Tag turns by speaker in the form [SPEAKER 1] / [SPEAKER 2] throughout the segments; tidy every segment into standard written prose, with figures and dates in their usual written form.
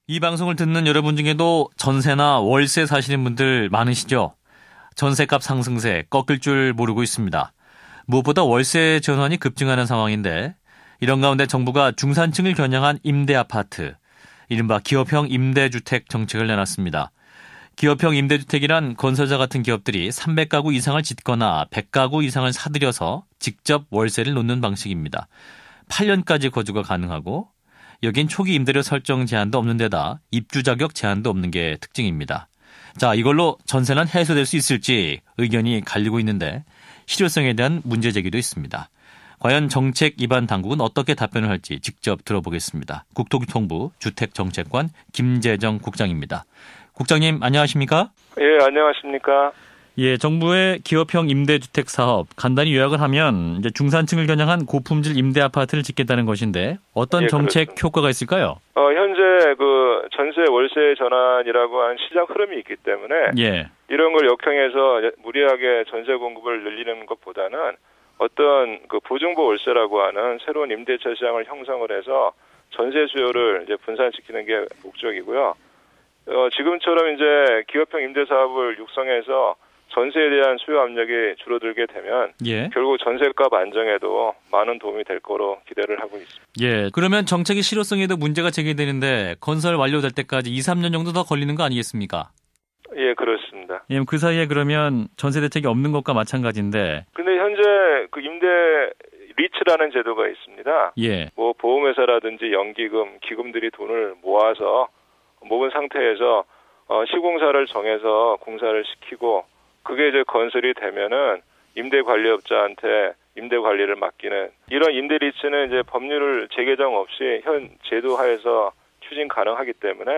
[SPEAKER 1] 이 방송을 듣는 여러분 중에도 전세나 월세 사시는 분들 많으시죠? 전세값 상승세 꺾일 줄 모르고 있습니다. 무엇보다 월세 전환이 급증하는 상황인데 이런 가운데 정부가 중산층을 겨냥한 임대아파트, 이른바 기업형 임대주택 정책을 내놨습니다. 기업형 임대주택이란 건설사 같은 기업들이 300가구 이상을 짓거나 100가구 이상을 사들여서 직접 월세를 놓는 방식입니다. 8년까지 거주가 가능하고 여긴 초기 임대료 설정 제한도 없는 데다 입주 자격 제한도 없는 게 특징입니다. 자, 이걸로 전세난 해소될 수 있을지 의견이 갈리고 있는데 실효성에 대한 문제 제기도 있습니다. 과연 정책 입안 당국은 어떻게 답변을 할지 직접 들어보겠습니다. 국토교통부 주택정책관 김재정 국장입니다. 국장님 안녕하십니까?
[SPEAKER 2] 예, 안녕하십니까?
[SPEAKER 1] 예, 정부의 기업형 임대주택 사업 간단히 요약을 하면 이제 중산층을 겨냥한 고품질 임대 아파트를 짓겠다는 것인데 어떤 정책 그렇습니다. 효과가 있을까요?
[SPEAKER 2] 현재 그 전세 월세 전환이라고 하는 시장 흐름이 있기 때문에 이런 걸 역행해서 무리하게 전세 공급을 늘리는 것보다는 어떤 그 보증보 월세라고 하는 새로운 임대차 시장을 형성을 해서 전세 수요를 이제 분산시키는 게 목적이고요. 지금처럼 이제 기업형 임대 사업을 육성해서 전세에 대한 수요 압력이 줄어들게 되면 결국 전세값 안정에도 많은 도움이 될 거로 기대를 하고 있습니다.
[SPEAKER 1] 예, 그러면 정책의 실효성에도 문제가 제기되는데 건설 완료될 때까지 2, 3년 정도 더 걸리는 거 아니겠습니까?
[SPEAKER 2] 예, 그렇습니다.
[SPEAKER 1] 예, 그 사이에 그러면 전세 대책이 없는 것과 마찬가지인데.
[SPEAKER 2] 근데 현재 그 임대 리츠라는 제도가 있습니다.
[SPEAKER 1] 예.
[SPEAKER 2] 뭐 보험회사라든지 연기금, 기금들이 돈을 모아서 모은 상태에서 시공사를 정해서 공사를 시키고 그게 이제 건설이 되면은 임대 관리업자한테 임대 관리를 맡기는 이런 임대 리츠는 이제 법률을 재개정 없이 현 제도 하에서 추진 가능하기 때문에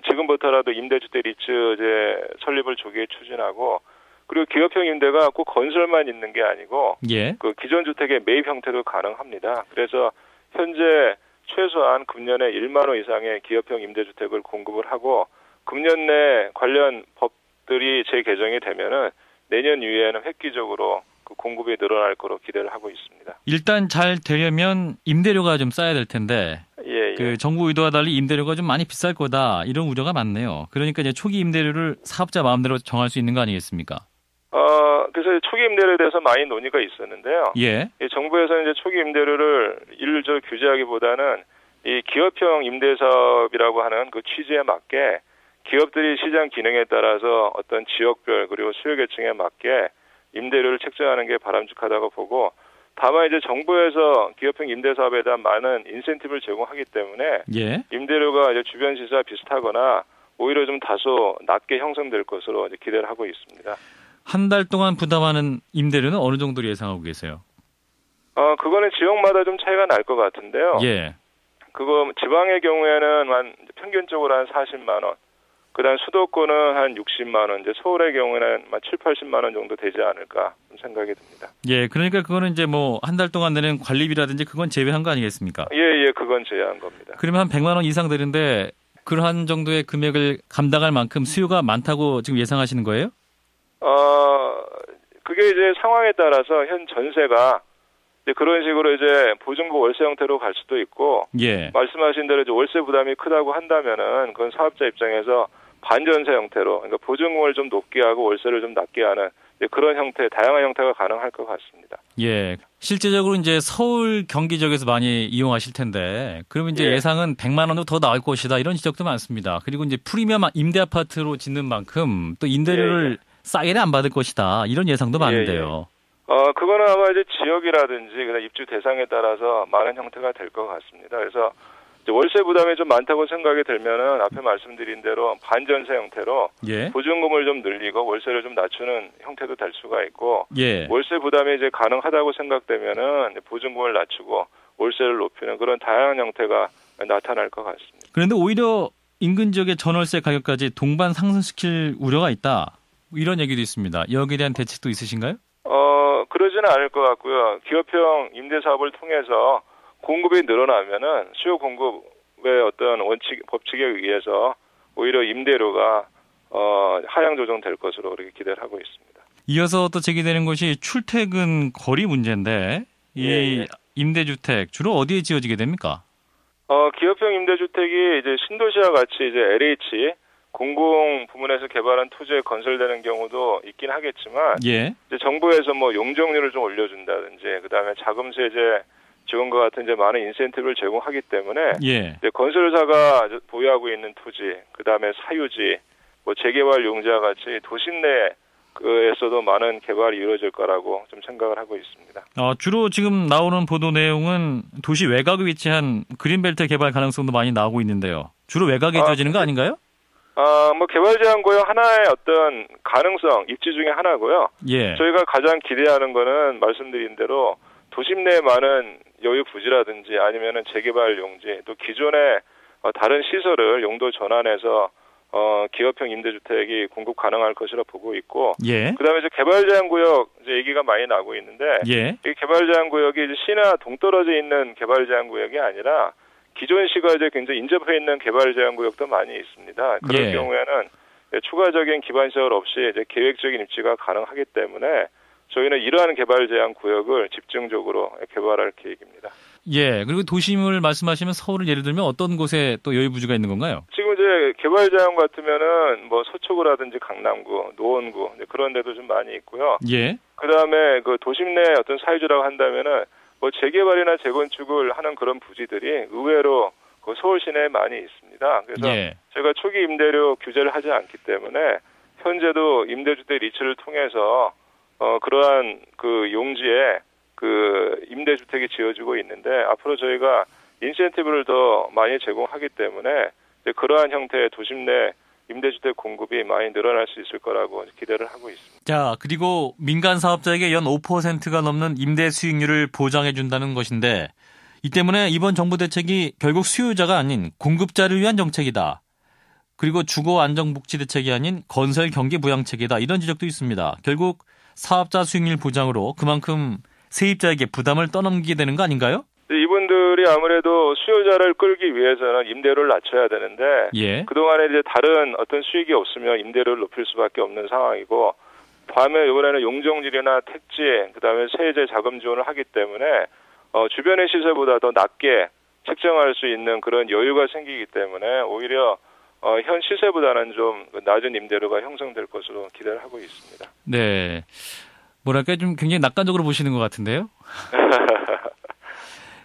[SPEAKER 2] 지금부터라도 임대주택 리츠 이제 설립을 조기에 추진하고 그리고 기업형 임대가 꼭 건설만 있는 게 아니고 그 기존 주택의 매입 형태도 가능합니다. 그래서 현재 최소한 금년에 1만 호 이상의 기업형 임대주택을 공급을 하고 금년 내 관련 법들이 재개정이 되면은 내년 이후에는 획기적으로 그 공급이 늘어날 거로 기대를 하고 있습니다.
[SPEAKER 1] 일단 잘 되려면 임대료가 좀 싸야 될 텐데 그 정부 의도와 달리 임대료가 좀 많이 비쌀 거다 이런 우려가 많네요. 그러니까 이제 초기 임대료를 사업자 마음대로 정할 수 있는 거 아니겠습니까?
[SPEAKER 2] 그래서 초기 임대료에 대해서 많이 논의가 있었는데요. 정부에서는 이제 초기 임대료를 일률적으로 규제하기보다는 이 기업형 임대 사업이라고 하는 그 취지에 맞게 기업들이 시장 기능에 따라서 어떤 지역별 그리고 수요 계층에 맞게 임대료를 책정하는 게 바람직하다고 보고 다만 이제 정부에서 기업형 임대 사업에 대한 많은 인센티브를 제공하기 때문에 임대료가 이제 주변 시세와 비슷하거나 오히려 좀 다소 낮게 형성될 것으로 이제 기대를 하고 있습니다.
[SPEAKER 1] 한 달 동안 부담하는 임대료는 어느 정도로 예상하고 계세요?
[SPEAKER 2] 그거는 지역마다 좀 차이가 날 것 같은데요. 그거 지방의 경우에는 한 평균적으로 한 40만 원. 그다음 수도권은 한 60만 원, 이제 서울의 경우에는 한 7, 80만 원 정도 되지 않을까 생각이 듭니다.
[SPEAKER 1] 예, 그러니까 그거는 이제 뭐 한 달 동안 내는 관리비라든지 그건 제외한 거 아니겠습니까?
[SPEAKER 2] 예, 그건 제외한 겁니다.
[SPEAKER 1] 그러면 한 100만 원 이상 되는데 그러한 정도의 금액을 감당할 만큼 수요가 많다고 지금 예상하시는 거예요?
[SPEAKER 2] 그게 이제 상황에 따라서 현 전세가 이제 그런 식으로 이제 보증부 월세 형태로 갈 수도 있고, 말씀하신 대로 이제 월세 부담이 크다고 한다면은 그건 사업자 입장에서 반전세 형태로, 그러니까 보증금을 좀 높게 하고 월세를 좀 낮게 하는 그런 형태, 다양한 형태가 가능할 것 같습니다.
[SPEAKER 1] 예. 실제적으로 이제 서울, 경기 지역에서 많이 이용하실 텐데, 그러면 이제 예상은 100만 원도 더 나올 것이다 이런 지적도 많습니다. 그리고 이제 프리미엄 임대 아파트로 짓는 만큼 또 임대료를 싸게는 안 받을 것이다 이런 예상도 많은데요.
[SPEAKER 2] 그거는 아마 이제 지역이라든지 그다음 입주 대상에 따라서 많은 형태가 될 것 같습니다. 그래서 이제 월세 부담이 좀 많다고 생각이 들면은 앞에 말씀드린 대로 반전세 형태로 보증금을 좀 늘리고 월세를 좀 낮추는 형태도 될 수가 있고, 월세 부담이 이제 가능하다고 생각되면은 보증금을 낮추고 월세를 높이는 그런 다양한 형태가 나타날 것 같습니다.
[SPEAKER 1] 그런데 오히려 인근 지역의 전월세 가격까지 동반 상승시킬 우려가 있다. 이런 얘기도 있습니다. 여기에 대한 대책도 있으신가요?
[SPEAKER 2] 그러지는 않을 것 같고요. 기업형 임대 사업을 통해서 공급이 늘어나면은 수요 공급의 어떤 원칙, 법칙에 의해서 오히려 임대료가 하향 조정될 것으로 그렇게 기대를 하고 있습니다.
[SPEAKER 1] 이어서 또 제기되는 것이 출퇴근 거리 문제인데 이 임대주택 주로 어디에 지어지게 됩니까?
[SPEAKER 2] 기업형 임대주택이 이제 신도시와 같이 이제 LH 공공 부문에서 개발한 토지에 건설되는 경우도 있긴 하겠지만,
[SPEAKER 1] 예.
[SPEAKER 2] 이제 정부에서 뭐 용적률을 좀 올려준다든지, 그다음에 자금 세제 지원과 같은 이제 많은 인센티브를 제공하기 때문에,
[SPEAKER 1] 예.
[SPEAKER 2] 이제 건설사가 보유하고 있는 토지, 그다음에 사유지, 뭐 재개발 용지와 같이 도심 내에서도 많은 개발이 이루어질 거라고 좀 생각을 하고 있습니다.
[SPEAKER 1] 주로 지금 나오는 보도 내용은 도시 외곽에 위치한 그린벨트 개발 가능성도 많이 나오고 있는데요. 주로 외곽에 이루어지는 거 아닌가요?
[SPEAKER 2] 뭐 개발 제한 구역 하나의 어떤 가능성, 입지 중에 하나고요.
[SPEAKER 1] 예.
[SPEAKER 2] 저희가 가장 기대하는 거는 말씀드린 대로 도심 내 많은 여유 부지라든지 아니면은 재개발 용지, 또 기존의 다른 시설을 용도 전환해서 기업형 임대주택이 공급 가능할 것이라 보고 있고,
[SPEAKER 1] 예.
[SPEAKER 2] 그다음에 이제 개발 제한 구역 이제 얘기가 많이 나고 있는데,
[SPEAKER 1] 예.
[SPEAKER 2] 이 개발 제한 구역이 이제 시나 동떨어져 있는 개발 제한 구역이 아니라 기존 시가 이제 굉장히 인접해 있는 개발 제한 구역도 많이 있습니다. 그런
[SPEAKER 1] 예.
[SPEAKER 2] 경우에는 추가적인 기반 시설 없이 이제 계획적인 입지가 가능하기 때문에 저희는 이러한 개발 제한 구역을 집중적으로 개발할 계획입니다.
[SPEAKER 1] 예. 그리고 도심을 말씀하시면 서울을 예를 들면 어떤 곳에 또 여유 부지가 있는 건가요?
[SPEAKER 2] 지금 이제 개발 제한 같으면은 뭐 서초구라든지 강남구, 노원구 그런 데도 좀 많이 있고요.
[SPEAKER 1] 예.
[SPEAKER 2] 그다음에 그 도심 내 어떤 사유지라고 한다면은 뭐 재개발이나 재건축을 하는 그런 부지들이 의외로 그 서울 시내에 많이 있습니다. 그래서
[SPEAKER 1] 예.
[SPEAKER 2] 제가 초기 임대료 규제를 하지 않기 때문에 현재도 임대주택 리츠를 통해서 그러한 그 용지에 그 임대주택이 지어지고 있는데, 앞으로 저희가 인센티브를 더 많이 제공하기 때문에 이제 그러한 형태의 도심 내 임대주택 공급이 많이 늘어날 수 있을 거라고 기대를 하고 있습니다.
[SPEAKER 1] 자, 그리고 민간 사업자에게 연 5%가 넘는 임대 수익률을 보장해 준다는 것인데, 이 때문에 이번 정부 대책이 결국 수요자가 아닌 공급자를 위한 정책이다. 그리고 주거 안정복지 대책이 아닌 건설 경기 부양책이다. 이런 지적도 있습니다. 결국 사업자 수익률 보장으로 그만큼 세입자에게 부담을 떠넘기게 되는 거 아닌가요?
[SPEAKER 2] 이분들이 아무래도 수요자를 끌기 위해서는 임대료를 낮춰야 되는데,
[SPEAKER 1] 예.
[SPEAKER 2] 그동안에 이제 다른 어떤 수익이 없으면 임대료를 높일 수밖에 없는 상황이고, 다음에 이번에는 용적률이나 택지, 그다음에 세제 자금 지원을 하기 때문에 주변의 시세보다 더 낮게 책정할 수 있는 그런 여유가 생기기 때문에 오히려 현 시세보다는 좀 낮은 임대료가 형성될 것으로 기대를 하고 있습니다.
[SPEAKER 1] 네. 뭐랄까 좀 굉장히 낙관적으로 보시는 것 같은데요.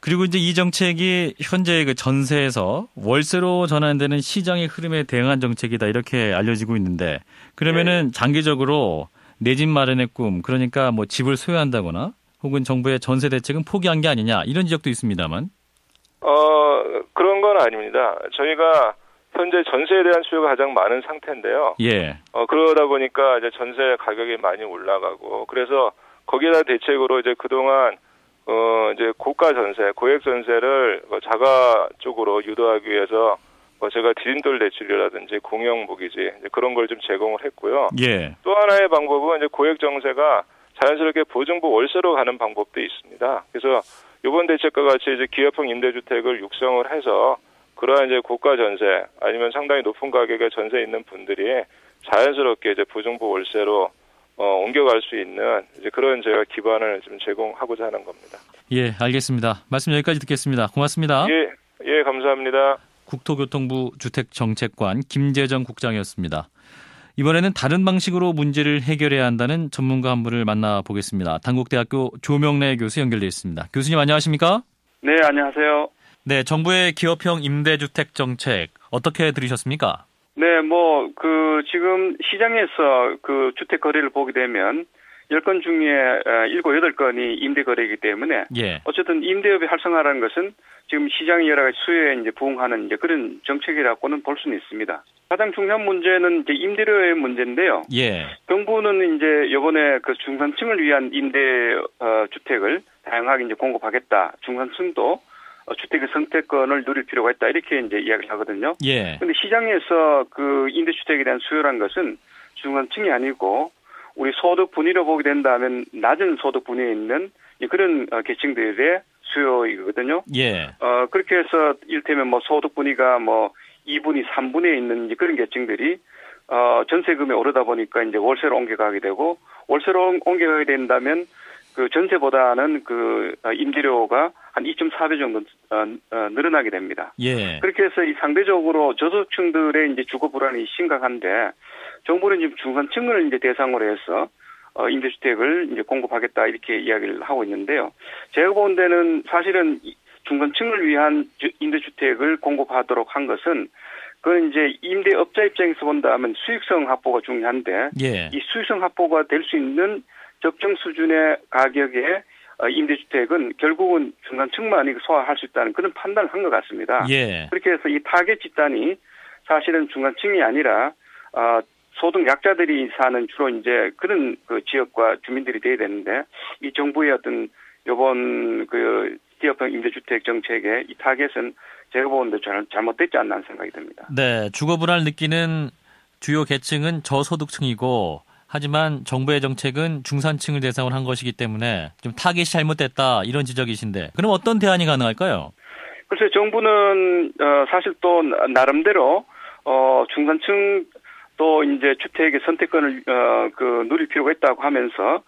[SPEAKER 1] 그리고 이제 이 정책이 현재 그 전세에서 월세로 전환되는 시장의 흐름에 대응한 정책이다 이렇게 알려지고 있는데, 그러면은 장기적으로 내 집 마련의 꿈, 그러니까 뭐 집을 소유한다거나 혹은 정부의 전세 대책은 포기한 게 아니냐 이런 지적도 있습니다만.
[SPEAKER 2] 그런 건 아닙니다. 저희가 현재 전세에 대한 수요가 가장 많은 상태인데요.
[SPEAKER 1] 예.
[SPEAKER 2] 그러다 보니까 이제 전세 가격이 많이 올라가고, 그래서 거기다 대책으로 이제 그동안 이제 고가 전세, 고액 전세를 자가 쪽으로 유도하기 위해서 제가 디딤돌 대출이라든지 공영 모기지 이제 그런 걸 좀 제공을 했고요.
[SPEAKER 1] 예.
[SPEAKER 2] 또 하나의 방법은 이제 고액 전세가 자연스럽게 보증부 월세로 가는 방법도 있습니다. 그래서 이번 대책과 같이 이제 기업형 임대주택을 육성을 해서 그러한 이제 고가 전세 아니면 상당히 높은 가격의 전세 있는 분들이 자연스럽게 이제 보증부 월세로 옮겨갈 수 있는 이제 그런 제가 기반을 좀 제공하고자 하는 겁니다.
[SPEAKER 1] 예, 알겠습니다. 말씀 여기까지 듣겠습니다. 고맙습니다.
[SPEAKER 2] 예, 감사합니다.
[SPEAKER 1] 국토교통부 주택정책관 김재정 국장이었습니다. 이번에는 다른 방식으로 문제를 해결해야 한다는 전문가 한 분을 만나보겠습니다. 단국대학교 조명래 교수 연결되어 있습니다. 교수님 안녕하십니까?
[SPEAKER 3] 네, 안녕하세요.
[SPEAKER 1] 네, 정부의 기업형 임대주택 정책 어떻게 들으셨습니까?
[SPEAKER 3] 네, 지금 시장에서 그 주택 거래를 보게 되면 10건 중에 7, 8건이 임대 거래이기 때문에
[SPEAKER 1] 예.
[SPEAKER 3] 어쨌든 임대업의 활성화라는 것은 지금 시장의 여러 가지 수요에 이제 부응하는 이제 그런 정책이라고는 볼 수는 있습니다. 가장 중요한 문제는 이제 임대료의 문제인데요.
[SPEAKER 1] 예.
[SPEAKER 3] 정부는 이제 이번에 그 중산층을 위한 임대 주택을 다양하게 이제 공급하겠다. 중산층도 주택의 선택권을 누릴 필요가 있다. 이렇게 이제 이야기를 하거든요.
[SPEAKER 1] 예.
[SPEAKER 3] 근데 시장에서 그 임대주택에 대한 수요란 것은 중산층이 아니고 우리 소득 분위로 보게 된다면 낮은 소득 분위에 있는 그런 계층들의 수요이거든요.
[SPEAKER 1] 예.
[SPEAKER 3] 그렇게 해서 이를테면 소득 분위가 2분위, 3분위에 있는 그런 계층들이 전세금이 오르다 보니까 이제 월세로 옮겨가게 되고 월세로 옮겨가게 된다면 그 전세보다는 그 임대료가 한 2.4배 정도 늘어나게 됩니다.
[SPEAKER 1] 예.
[SPEAKER 3] 그렇게 해서 이 상대적으로 저소득층들의 이제 주거 불안이 심각한데 정부는 지금 중산층을 이제 대상으로 해서 임대주택을 이제 공급하겠다 이렇게 이야기를 하고 있는데요. 제가 본 데는 사실은 중산층을 위한 임대주택을 공급하도록 한 것은 그건 이제 임대업자 입장에서 본다면 수익성 확보가 중요한데
[SPEAKER 1] 예.
[SPEAKER 3] 이 수익성 확보가 될 수 있는 적정 수준의 가격의 임대주택은 결국은 중산층만이 소화할 수 있다는 그런 판단을 한 것 같습니다.
[SPEAKER 1] 예.
[SPEAKER 3] 그렇게 해서 이 타겟 집단이 사실은 중산층이 아니라 소득 약자들이 사는 주로 이제 그런 그 지역과 주민들이 돼야 되는데 이 정부의 어떤 이번 그 지역형 임대주택 정책의 이 타겟은 제가 보는데 잘못됐지 않나 하는 생각이 듭니다.
[SPEAKER 1] 네, 주거 불안을 느끼는 주요 계층은 저소득층이고 하지만 정부의 정책은 중산층을 대상으로 한 것이기 때문에 좀 타겟이 잘못됐다 이런 지적이신데 그럼 어떤 대안이 가능할까요?
[SPEAKER 3] 글쎄 정부는 사실 또 나름대로 중산층 또 이제 주택의 선택권을 누릴 필요가 있다고 하면서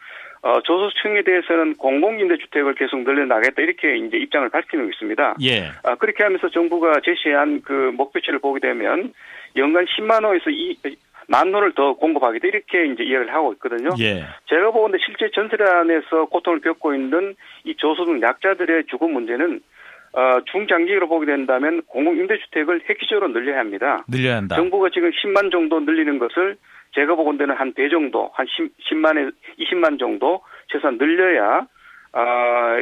[SPEAKER 3] 저소득층에 대해서는 공공임대주택을 계속 늘려나가겠다 이렇게 이제 입장을 밝히고 있습니다.
[SPEAKER 1] 예.
[SPEAKER 3] 그렇게 하면서 정부가 제시한 그 목표치를 보게 되면 연간 10만 호에서 1만 호를 더 공급하겠다 이렇게 이제 이야기를 하고 있거든요.
[SPEAKER 1] 예.
[SPEAKER 3] 제가 보건데 실제 전세난에서 고통을 겪고 있는 이 저소득 약자들의 주거 문제는 중장기로 보게 된다면 공공임대주택을 획기적으로 늘려야 합니다.
[SPEAKER 1] 늘려야 한다.
[SPEAKER 3] 정부가 지금 10만 정도 늘리는 것을 제가 보건대는 한 배 정도, 한 10만에 20만 정도 최소한 늘려야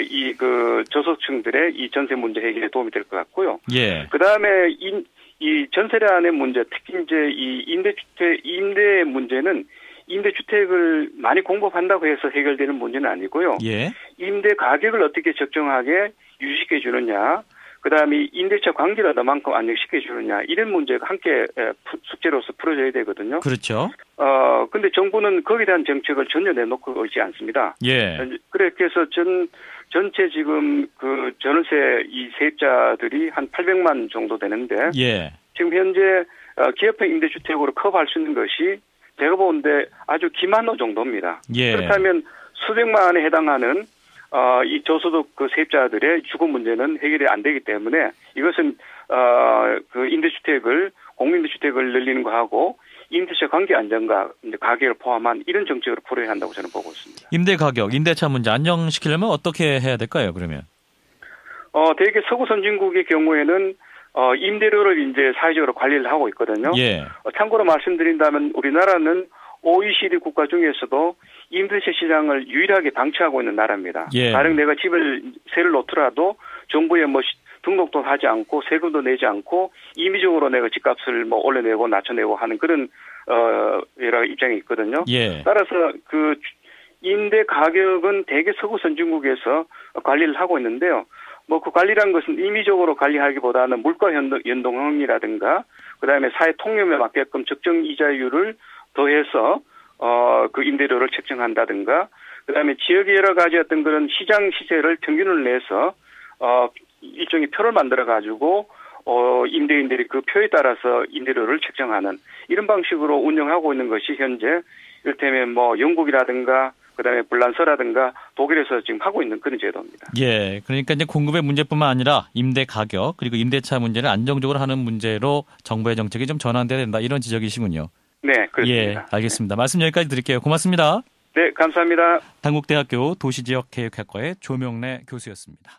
[SPEAKER 3] 이 그 저소득층들의 이 전세 문제 해결에 도움이 될 것 같고요.
[SPEAKER 1] 예.
[SPEAKER 3] 그 다음에 이 전세난의 문제, 특히 이제 이 임대 문제는 임대주택을 많이 공급한다고 해서 해결되는 문제는 아니고요.
[SPEAKER 1] 예.
[SPEAKER 3] 임대 가격을 어떻게 적정하게 유지시켜 주느냐, 그 다음에 임대차 관계를 얼마만큼 안정시켜 주느냐, 이런 문제가 함께 숙제로서 풀어져야 되거든요.
[SPEAKER 1] 그렇죠.
[SPEAKER 3] 근데 정부는 거기에 대한 정책을 전혀 내놓고 있지 않습니다.
[SPEAKER 1] 예.
[SPEAKER 3] 그렇게 해서 전체 지금 그 전월세 이 세입자들이 한 800만 정도 되는데,
[SPEAKER 1] 예.
[SPEAKER 3] 지금 현재 기업형 임대주택으로 커버할 수 있는 것이 제가 보는데 아주 기만호 정도입니다.
[SPEAKER 1] 예.
[SPEAKER 3] 그렇다면 수백만 원에 해당하는 이 저소득 그 세입자들의 주거 문제는 해결이 안 되기 때문에 이것은 그 임대주택을 공공임대주택을 늘리는 거하고 임대차 관계 안정과 가격을 포함한 이런 정책으로 풀어야 한다고 저는 보고 있습니다.
[SPEAKER 1] 임대 가격, 임대차 문제 안정시키려면 어떻게 해야 될까요? 그러면
[SPEAKER 3] 대개 서구 선진국의 경우에는 임대료를 이제 사회적으로 관리를 하고 있거든요.
[SPEAKER 1] 예.
[SPEAKER 3] 참고로 말씀드린다면 우리나라는 OECD 국가 중에서도 임대차 시장을 유일하게 방치하고 있는 나라입니다.
[SPEAKER 1] 예.
[SPEAKER 3] 가령 내가 집을 세를 놓더라도 정부에 뭐 등록도 하지 않고 세금도 내지 않고 임의적으로 내가 집값을 뭐 올려내고 낮춰내고 하는 그런 여러 입장이 있거든요.
[SPEAKER 1] 예.
[SPEAKER 3] 따라서 그 임대 가격은 대개 서구 선진국에서 관리를 하고 있는데요. 뭐 그 관리라는 것은 임의적으로 관리하기보다는 물가 연동형이라든가 그다음에 사회 통념에 맞게끔 적정 이자율을 더해서 그 임대료를 책정한다든가 그다음에 지역의 여러 가지 어떤 그런 시장 시세를 평균을 내서 일종의 표를 만들어 가지고 임대인들이 그 표에 따라서 임대료를 책정하는 이런 방식으로 운영하고 있는 것이 현재 이를테면 뭐 영국이라든가 그다음에 불란서라든가 독일에서 지금 하고 있는 그런 제도입니다.
[SPEAKER 1] 예, 그러니까 이제 공급의 문제뿐만 아니라 임대 가격 그리고 임대차 문제를 안정적으로 하는 문제로 정부의 정책이 좀 전환돼야 된다 이런 지적이시군요.
[SPEAKER 3] 네, 그렇습니다.
[SPEAKER 1] 예, 알겠습니다. 말씀 여기까지 드릴게요. 고맙습니다.
[SPEAKER 3] 네, 감사합니다.
[SPEAKER 1] 당국대학교 도시지역계획학과의 조명래 교수였습니다.